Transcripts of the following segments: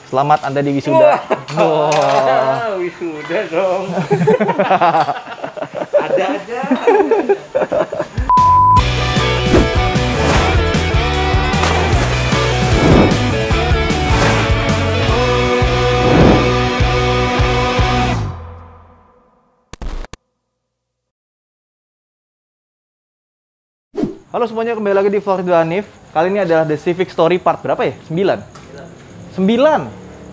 Selamat Anda di wisuda. Wah, wisuda dong. Ada aja. Halo semuanya, kembali lagi di vlog Ridho Hanif. Kali ini adalah The Civic Story part berapa ya? 9?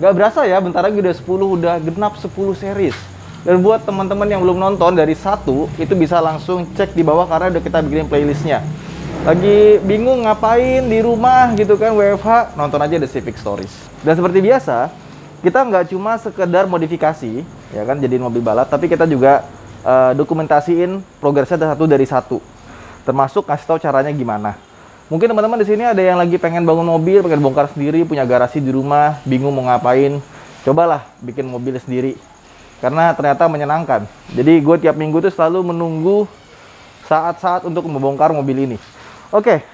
Gak berasa ya, bentar lagi udah 10, udah genap 10 series. Dan buat teman-teman yang belum nonton dari 1, itu bisa langsung cek di bawah karena udah kita bikin playlistnya. Lagi bingung ngapain di rumah gitu kan, WFH, nonton aja The Civic Stories. Dan seperti biasa, kita nggak cuma sekedar modifikasi, ya kan, jadiin mobil balap, tapi kita juga dokumentasiin progresnya satu dari satu. Termasuk kasih tahu caranya gimana. Mungkin teman-teman di sini ada yang lagi pengen bangun mobil, pengen bongkar sendiri, punya garasi di rumah, bingung mau ngapain. Cobalah bikin mobil sendiri. Karena ternyata menyenangkan. Jadi gue tiap minggu tuh selalu menunggu saat-saat untuk membongkar mobil ini. Oke.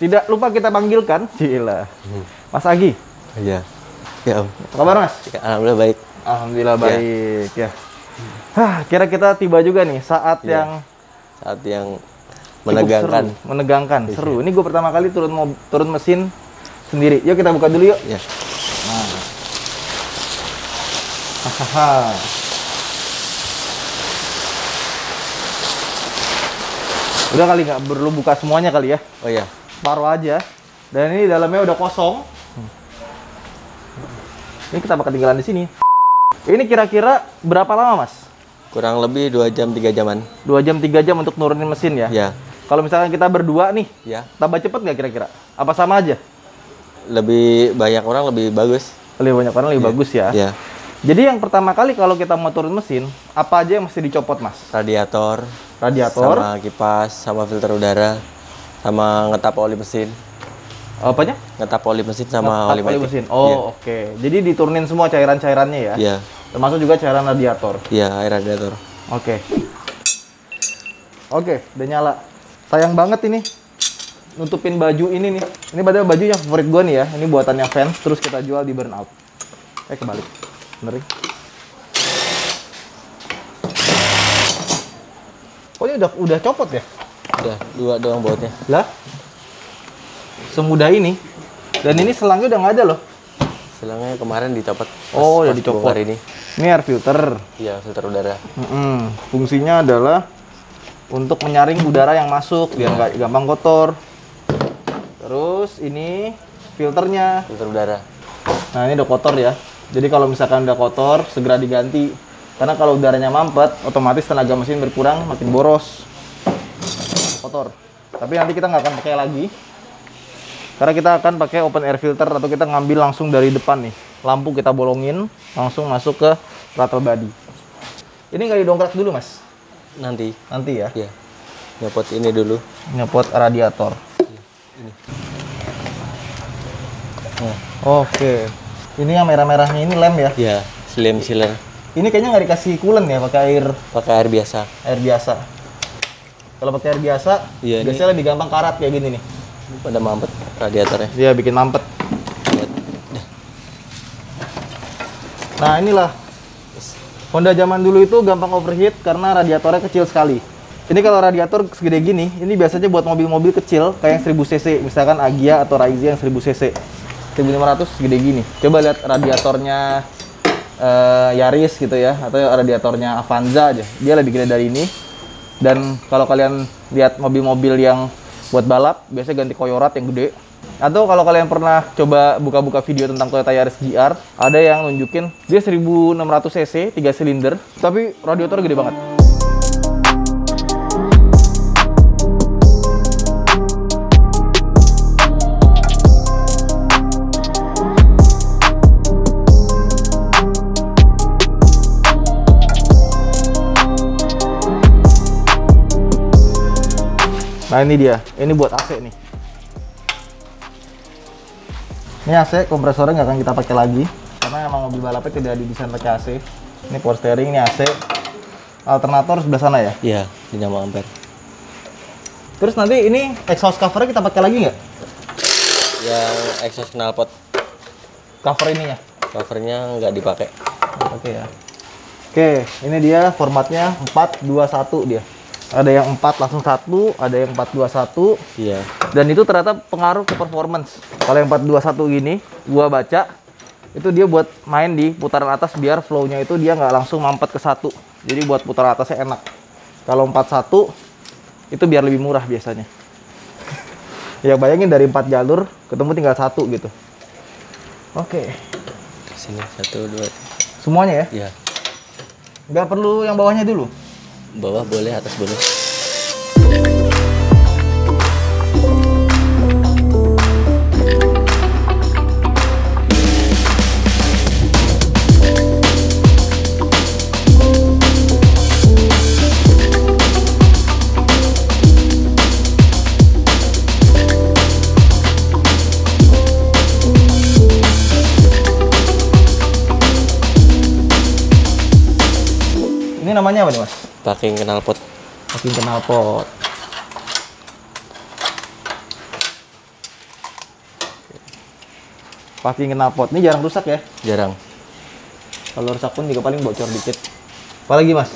Tidak lupa kita panggilkan, Cila, Mas Agi. Iya. Ya, Om. Apa kabar, Mas? Ya, alhamdulillah baik. Alhamdulillah baik, ya. Kira kita tiba juga nih saat yang menegangkan. Menegangkan, seru. Ini gue pertama kali turun mesin sendiri. Yuk kita buka dulu yuk. Ya. Nah. Hahaha. Udah kali nggak perlu buka semuanya kali ya. Oh iya. Paruh aja. Dan ini dalamnya udah kosong. Ini kita bakal tinggalan di sini. Ini kira-kira berapa lama, Mas? Kurang lebih 2 jam 3 jaman. 2 jam 3 jam untuk nurunin mesin ya? Ya. Kalau misalkan kita berdua nih, Ya. tambah cepet nggak kira-kira? Apa sama aja? Lebih banyak orang lebih bagus. Lebih banyak orang lebih bagus ya? Ya. Jadi yang pertama kali kalau kita mau turun mesin, apa aja yang mesti dicopot, Mas? Radiator, Radiator, sama kipas, sama filter udara, sama ngetap oli mesin. apanya? Ngetap oli mesin sama oli Oli matic. mesin. Oh, Iya. oke. Jadi diturunin semua cairan-cairannya ya? Iya. Termasuk juga cairan radiator. Iya, air radiator. Oke. Oke, udah nyala. Sayang banget ini nutupin baju ini nih. Ini padahal baju yang favorit gue nih ya. Ini buatannya fans, terus kita jual di Burnout. Kebalik. Bener. Oh, ini udah copot ya? Udah, 2 doang bautnya. Lah? Semudah ini. Dan ini selangnya udah nggak ada loh. Selangnya kemarin dicopot. Oh, udah pas dicopot. bongkar ini. Ini air filter. Iya, filter udara. Fungsinya adalah untuk menyaring udara yang masuk biar nggak gampang kotor. Terus ini filternya. Filter udara. Nah, ini udah kotor ya. Jadi kalau misalkan udah kotor, segera diganti. Karena kalau udaranya mampet, otomatis tenaga mesin berkurang, makin boros. Kotor. Tapi nanti kita nggak akan pakai lagi. Karena kita akan pakai open air filter atau kita ngambil langsung dari depan nih. Lampu kita bolongin, langsung masuk ke throttle body. Ini nggak didongkrak dulu, Mas? Nanti. Nanti ya? Iya. Nyopot ini dulu. Nyopot radiator. Ini. Oke. Ini yang merah-merahnya ini lem ya? Iya, slim sealer. Ini kayaknya nggak dikasih coolant ya, pakai air Pakai air biasa. biasa. Kalau pakai air biasa, Iya, biasanya lebih gampang karat kayak gini nih. Pada mampet radiatornya. Dia bikin mampet. Lihat. Nah, inilah Honda zaman dulu itu gampang overheat karena radiatornya kecil sekali. Ini kalau radiator segede gini, ini biasanya buat mobil-mobil kecil kayak yang 1000 cc, misalkan Agya atau Raiza yang 1000 cc. 1500 segede gini. Coba lihat radiatornya Yaris gitu ya, atau radiatornya Avanza aja. Dia lebih gede dari ini. Dan kalau kalian lihat mobil-mobil yang buat balap, biasanya ganti koyorat yang gede. Atau kalau kalian pernah coba buka-buka video tentang Toyota Yaris GR, ada yang nunjukin dia 1600 cc, 3 silinder, tapi radiator gede banget. Nah, ini dia. Ini buat AC nih. Ini AC, kompresornya nggak akan kita pakai lagi karena emang mobil balapnya tidak didesain pakai AC. Ini power steering, ini AC. Alternator sebelah sana ya? Iya, dinamo ampere. Terus nanti ini exhaust covernya kita pakai lagi nggak? Yang exhaust knalpot. cover ininya. Covernya nggak dipakai. Oke ya. Oke, ini dia formatnya 421 dia. Ada yang 4 langsung 1, ada yang 421. Iya. Dan itu ternyata pengaruh ke performance. Kalau yang 421 gini, gua baca itu dia buat main di putaran atas biar flow-nya itu dia nggak langsung mampet ke 1. Jadi buat putaran atasnya enak. Kalau 41 itu biar lebih murah biasanya. Ya bayangin dari 4 jalur ketemu tinggal 1 gitu. Oke. Sini 1, 2. Semuanya ya? Iya. Nggak perlu yang bawahnya dulu? Bawah boleh, atas boleh. Ini namanya apa nih, Mas? Packing knalpot. Packing knalpot. Packing knalpot. Ini jarang rusak ya? Jarang. Kalau rusak pun juga paling bocor dikit. Apalagi, Mas?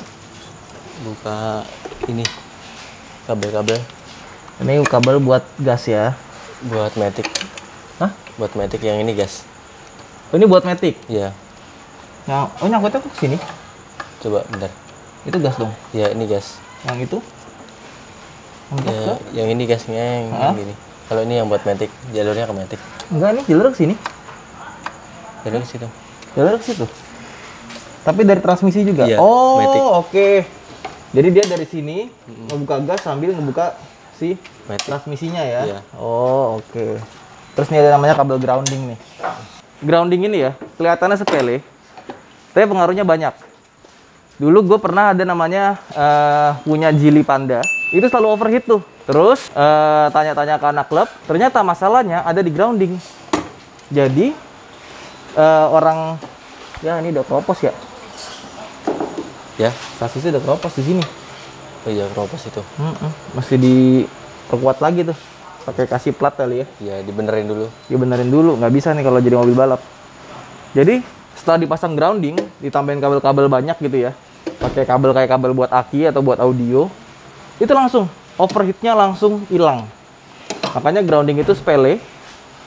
Buka ini kabel-kabel Ini kabel buat gas ya. buat matic. Hah? Buat matic yang ini gas. Oh, ini buat matic. Iya. Nah, oh nyangkutnya kok ke sini? Coba bentar. Itu gas dong. Ya ini gas. Yang itu? Untuk Ya, ke? yang ini gasnya yang Hah? gini. Kalau ini yang buat matic, jalurnya ke matic. Enggak, nih jalur ke sini. Jalur ke situ. Jalur ke situ. Tapi dari transmisi juga. Iya, oh, matic. oke. Jadi dia dari sini ngebuka gas sambil ngebuka si Matic. transmisinya ya. Iya. Oh, oke. Terus ini ada namanya kabel grounding nih. Grounding ini ya, kelihatannya sepele, tapi pengaruhnya banyak. Dulu gue pernah ada namanya punya Geely Panda, itu selalu overheat tuh. Terus tanya-tanya ke anak klub, ternyata masalahnya ada di grounding. Jadi orang, ya ini udah keropos ya, Ya. sasisnya udah keropos di sini. Oh iya, keropos itu. Mesti diperkuat lagi tuh, pakai kasih plat kali ya. Ya, dibenerin dulu. Ya benerin dulu, nggak bisa nih kalau jadi mobil balap. Jadi setelah dipasang grounding, ditambahin kabel-kabel banyak gitu ya, pakai kabel kayak kabel buat aki atau buat audio, itu langsung overheatnya langsung hilang. Makanya grounding itu sepele,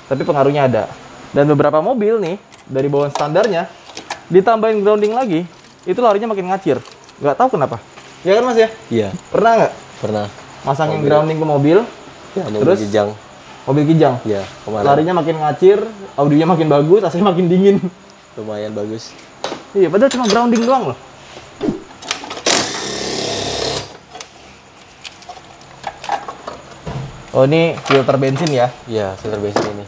tapi pengaruhnya ada. Dan beberapa mobil nih dari bawaan standarnya ditambahin grounding lagi, itu larinya makin ngacir. Nggak tahu kenapa. Ya kan Mas ya? Iya. Pernah nggak Pernah. masangin Mobil. grounding ke mobil, Ya, ini Terus? Kijang. mobil kijang? Iya, kemarin. Larinya makin ngacir, audionya makin bagus, AC makin dingin. Lumayan bagus. Iya, padahal cuma grounding doang loh. Oh, ini filter bensin ya? Iya, filter bensin ini.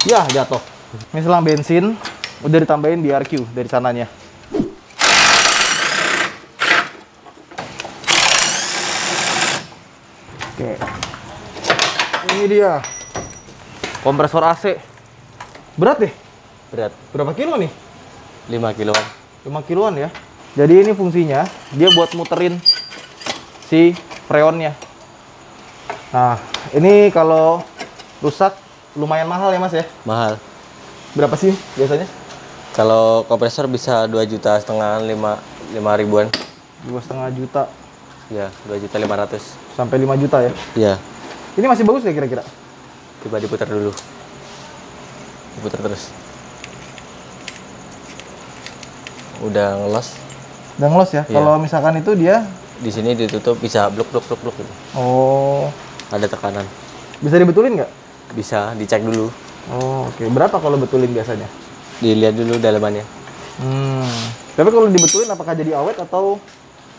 Ya, jatuh. Ini selang bensin, udah ditambahin DRQ dari sananya. Oke. Ini dia. Kompresor AC. Berat deh. Berat Berapa kilo nih? 5 kiloan. 5 kiloan ya. Jadi ini fungsinya dia buat muterin si freonnya. Nah, ini kalau rusak lumayan mahal ya Mas ya. Mahal. Berapa sih biasanya? Kalau kompresor bisa 2,5 juta, 5 ribuan. 2,5 juta Ya, 2,5 juta sampai 5 juta ya. Ya, Ini masih bagus nggak kira-kira? coba diputar dulu. Diputar terus. Udah ngelos. Udah ngelos ya. Iya. Kalau misalkan itu dia, Di sini ditutup bisa blok gitu. oh, Ada tekanan. bisa dibetulin nggak? Bisa dicek dulu. Oh, oke. Berapa kalau betulin biasanya? Dilihat dulu dalamannya. Tapi kalau dibetulin apakah jadi awet atau?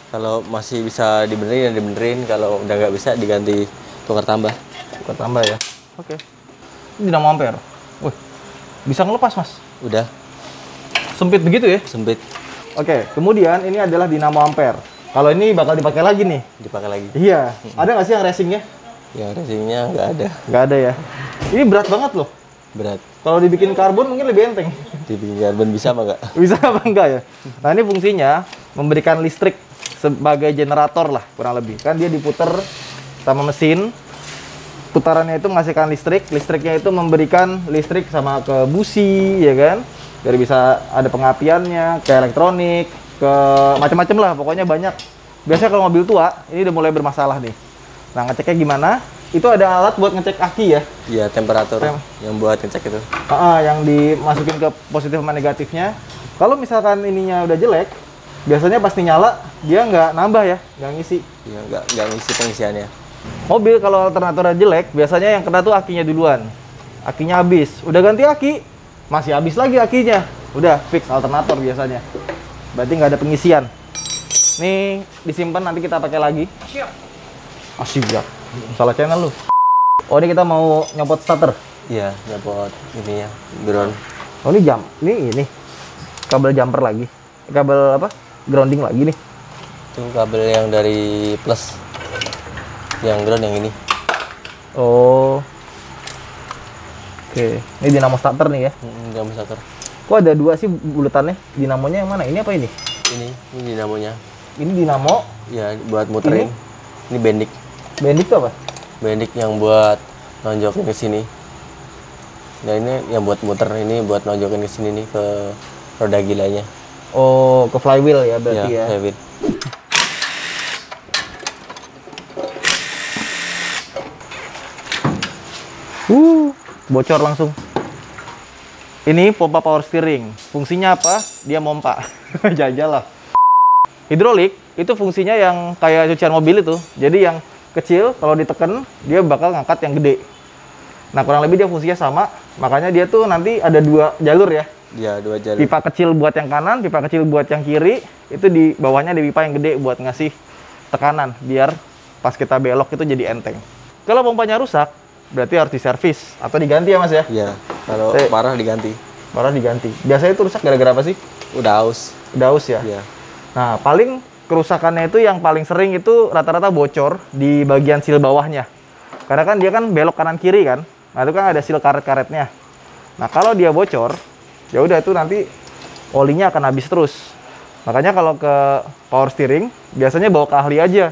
Kalau masih bisa dibenerin ya dibenerin, kalau udah nggak bisa diganti tukar tambah. Kita tambah ya. Oke. Ini dinamo ampere. Wih, bisa ngelepas Mas. Udah Sempit begitu ya? sempit, Oke, kemudian ini adalah dinamo ampere. Kalau ini bakal dipakai lagi nih. dipakai lagi. Iya. Ada nggak sih yang racingnya? Yang racingnya nggak ada. Nggak ada ya. Ini berat banget loh. Berat. Kalau dibikin karbon mungkin lebih enteng. Dibikin karbon bisa apa nggak? Bisa apa enggak ya? Nah ini fungsinya memberikan listrik sebagai generator lah kurang lebih. Kan dia diputer sama mesin. putarannya itu menghasilkan listrik. Listriknya itu memberikan listrik sama ke busi, ya kan? Dari bisa ada pengapiannya, ke elektronik, ke macam-macam lah, pokoknya banyak. Biasanya kalau mobil tua, ini udah mulai bermasalah nih. Nah, ngeceknya gimana? Itu ada alat buat ngecek aki ya? Iya, temperatur yang buat ngecek itu. Yang dimasukin ke positif sama negatifnya. Kalau misalkan ininya udah jelek, biasanya pasti nyala, dia nggak nambah ya, nggak ngisi. Iya, nggak ngisi pengisiannya. Mobil kalau alternatornya jelek, biasanya yang kena tuh akinya duluan. Akinya habis. Udah ganti aki, masih habis lagi akinya. Udah fix alternator biasanya. Berarti nggak ada pengisian. Nih disimpan, nanti kita pakai lagi. Siap. Asik ya. Salah channel lu. Oh, ini kita mau nyopot starter. Iya, nyopot ininya, ground. Oh, ini kabel jumper lagi. Kabel apa? Grounding lagi nih. Itu kabel yang dari plus. Yang ground yang ini. Oh. Oke, ini dinamo starter nih ya. Dinamo starter. Kok ada dua sih bulatannya? Dinamonya yang mana? Ini apa ini? Ini dinamonya. Ini dinamo. Ya, buat muterin. Ini bendik. Bendik tuh apa? Bendik yang buat nonjokin ke sini. Nah, ini yang buat muter, ini buat nonjokin ke sini nih, ke roda gilanya. Oh, ke flywheel ya berarti ya. Flywheel. Bocor langsung. Ini pompa power steering. Fungsinya apa? Dia mompa. Jajal lah. Hidrolik itu fungsinya yang kayak cucian mobil itu. Jadi yang kecil kalau ditekan dia bakal ngangkat yang gede. Nah, kurang lebih dia fungsinya sama. Makanya dia tuh nanti ada 2 jalur ya. Iya, 2 jalur. Pipa kecil buat yang kanan, pipa kecil buat yang kiri. Itu di bawahnya ada pipa yang gede buat ngasih tekanan biar pas kita belok itu jadi enteng. Kalau pompanya rusak, berarti harus diservis atau diganti ya Mas ya? Iya, kalau parah diganti. Parah diganti. Biasanya itu rusak gara-gara apa sih? Udah aus. Udah aus ya? Iya. Nah, paling kerusakannya itu yang paling sering itu rata-rata bocor di bagian seal bawahnya. Karena kan dia kan belok kanan kiri kan. Nah, itu kan ada seal karet-karetnya. Nah, kalau dia bocor, ya udah itu nanti olinya akan habis terus. Makanya kalau ke power steering biasanya bawa ke ahli aja.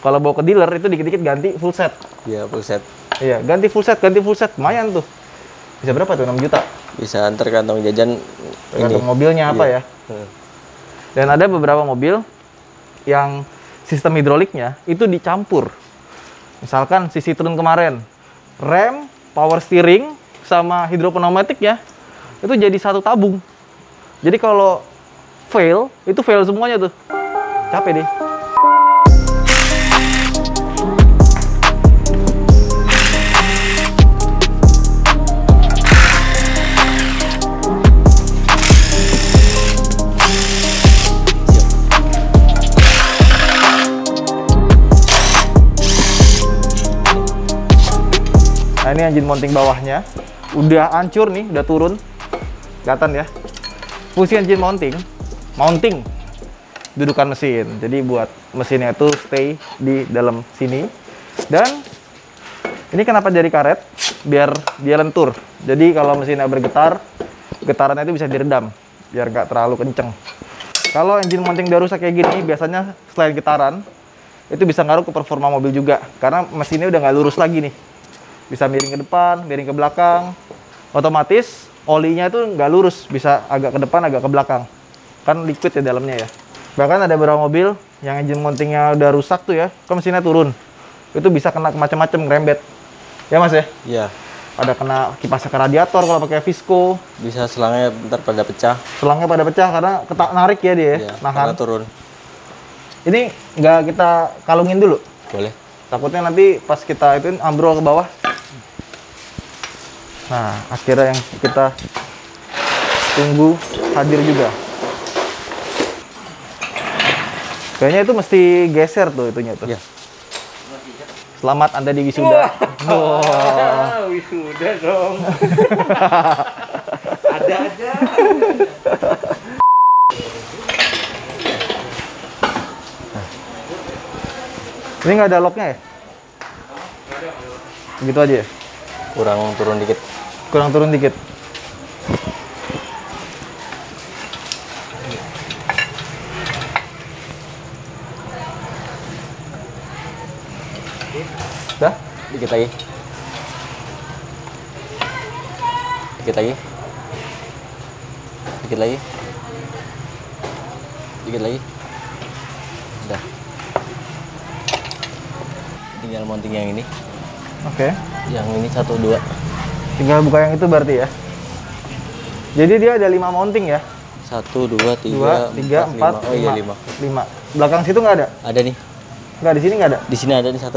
Kalau bawa ke dealer itu dikit-dikit ganti full set. Iya, full set. Iya, ganti full set, lumayan tuh. Bisa berapa tuh? 6 juta? Bisa antar kantong jajan Tergantung mobilnya apa ya. Dan ada beberapa mobil yang sistem hidroliknya itu dicampur. Misalkan si Citroen kemarin, rem, power steering, sama hidropneumatiknya itu jadi satu tabung. Jadi kalau fail, itu fail semuanya tuh. Capek deh. Nah, ini engine mounting bawahnya udah hancur nih, udah turun, kelihatan ya. Fungsi engine mounting dudukan mesin. Jadi buat mesinnya itu stay di dalam sini. Dan ini kenapa jadi karet? Biar dia lentur. Jadi kalau mesinnya bergetar, getarannya itu bisa diredam, biar nggak terlalu kenceng. Kalau engine mounting udah rusak kayak gini, biasanya selain getaran, itu bisa ngaruh ke performa mobil juga. Karena mesinnya udah nggak lurus lagi nih. Bisa miring ke depan, miring ke belakang. Otomatis olinya itu nggak lurus, bisa agak ke depan, agak ke belakang. Kan liquid ya dalamnya ya. Bahkan ada beberapa mobil yang engine mountingnya udah rusak tuh ya, kan mesinnya turun. Itu bisa kena macam-macam ngerembet. Ya Mas ya? Iya. Ada kena kipasnya ke radiator kalau pakai visco. Bisa selangnya bentar pada pecah. Selangnya pada pecah karena narik ya dia, Iya, nahan. karena turun. Ini nggak kita kalungin dulu? Boleh. Takutnya nanti pas kita itu ambrol ke bawah. Nah, akhirnya yang kita tunggu hadir juga. Kayaknya itu mesti geser tuh itunya tuh. Iya. Selamat Anda di wisuda. Wah, wisuda dong. Ada aja. Ini nggak ada locknya ya? Gitu aja ya? Kurang turun dikit. Kurang turun dikit. Dah? Dikit lagi. Dikit lagi. Dikit lagi. Dikit lagi. Udah. Tinggal mounting yang ini. Oke. Yang ini 1 2. Tinggal buka yang itu berarti ya. Jadi dia ada 5 mounting ya. 1 2 2, 3, 4, 5. Oh iya 5. 5. Belakang situ nggak ada? Ada nih. Nggak, di sini nggak ada. Di sini ada nih 1.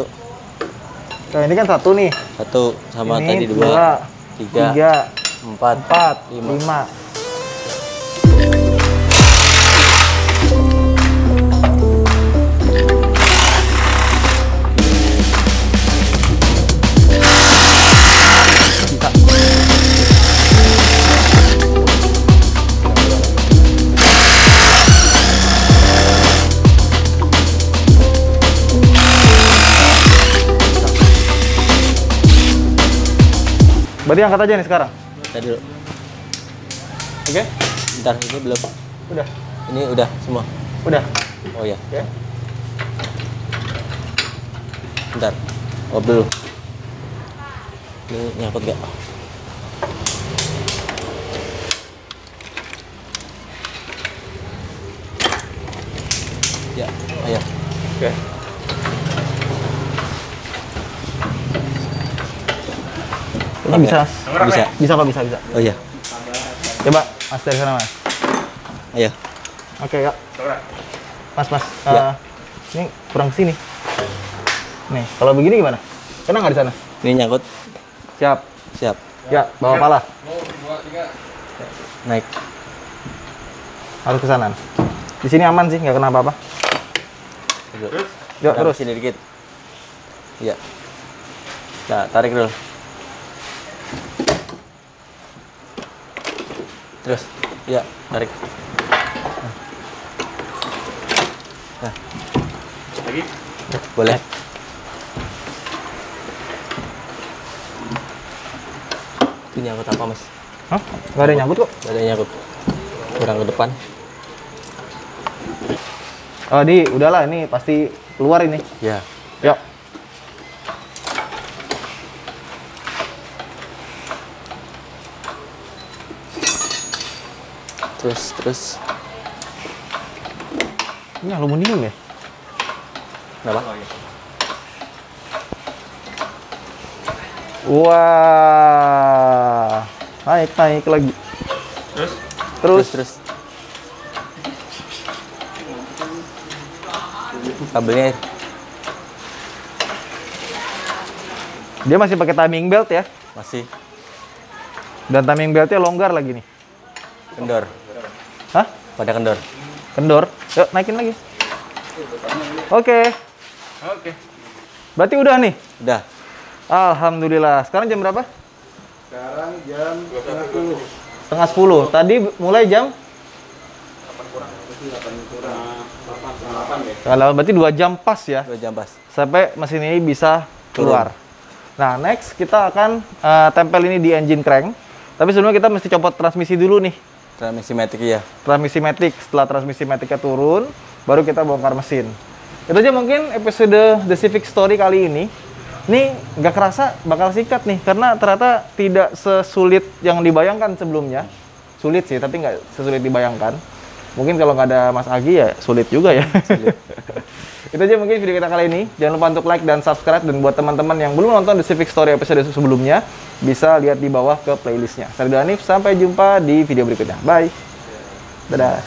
Nah, ini kan 1 nih. 1 sama Ini tadi 2. 3 3, 4 4, 5. 5. Berarti angkat aja nih sekarang. Tadi dulu. Oke? Bentar, ini belum. Udah. Ini udah semua. Udah. Oh ya. Oke. Bentar. Oh belum. Ini nyangkut gak? Ya, ayo. Oke. Ini bisa. Bisa. Bisa kok, bisa. Oh iya. Coba, Mas dari sana, Mas. Ayo. Oke, yuk. Mas. Ya. Ini kurang sini. Nih, kalau begini gimana? Kena nggak di sana? Ini nyangkut. Siap. Siap. Ya, bawa pala. Naik. Harus ke sana. Di sini aman sih, nggak kena apa-apa. Yuk, terus. Sini dikit. Iya. Nah, tarik dulu. Terus. Ya, tarik. Nah. Lagi? Boleh. Itu nyangkut apa, Mas? Hah? Nggak ada yang nyangkut kok. Ada yang nyangkut. Kurang ke depan. Oh, udahlah, ini pasti keluar ini. Ya. Yuk. Terus. Ini aluminium ya? Kenapa? Wah. Naik lagi. Terus. Kabelnya Dia masih pakai timing belt ya. masih Dan timing beltnya longgar lagi nih. kendor. Hah? Pada kendor. Kendor. Yuk, naikin lagi. Oke. Berarti udah nih. Udah. Alhamdulillah. Sekarang jam berapa? Sekarang jam 9:30. Setengah 10. Tadi mulai jam? 8 ya. Kalau berarti 2 jam pas ya. 2 jam pas. Sampai mesin ini bisa keluar. Nah, next kita akan tempel ini di engine crank. Tapi sebelumnya kita mesti copot transmisi dulu nih. Transmisi matic ya. Transmisi matic. Setelah transmisi maticnya turun, baru kita bongkar mesin. Itu aja mungkin episode The Civic Story kali ini. Ini nggak kerasa bakal singkat nih, karena ternyata tidak sesulit yang dibayangkan sebelumnya. Sulit sih, tapi nggak sesulit dibayangkan. Mungkin kalau nggak ada Mas Agi ya sulit juga ya. Sulit. Itu aja mungkin video kita kali ini. Jangan lupa untuk like dan subscribe. Dan buat teman-teman yang belum nonton The Civic Story episode sebelumnya, bisa lihat di bawah ke playlistnya. Saya Hanif, sampai jumpa di video berikutnya. Bye. Dadah.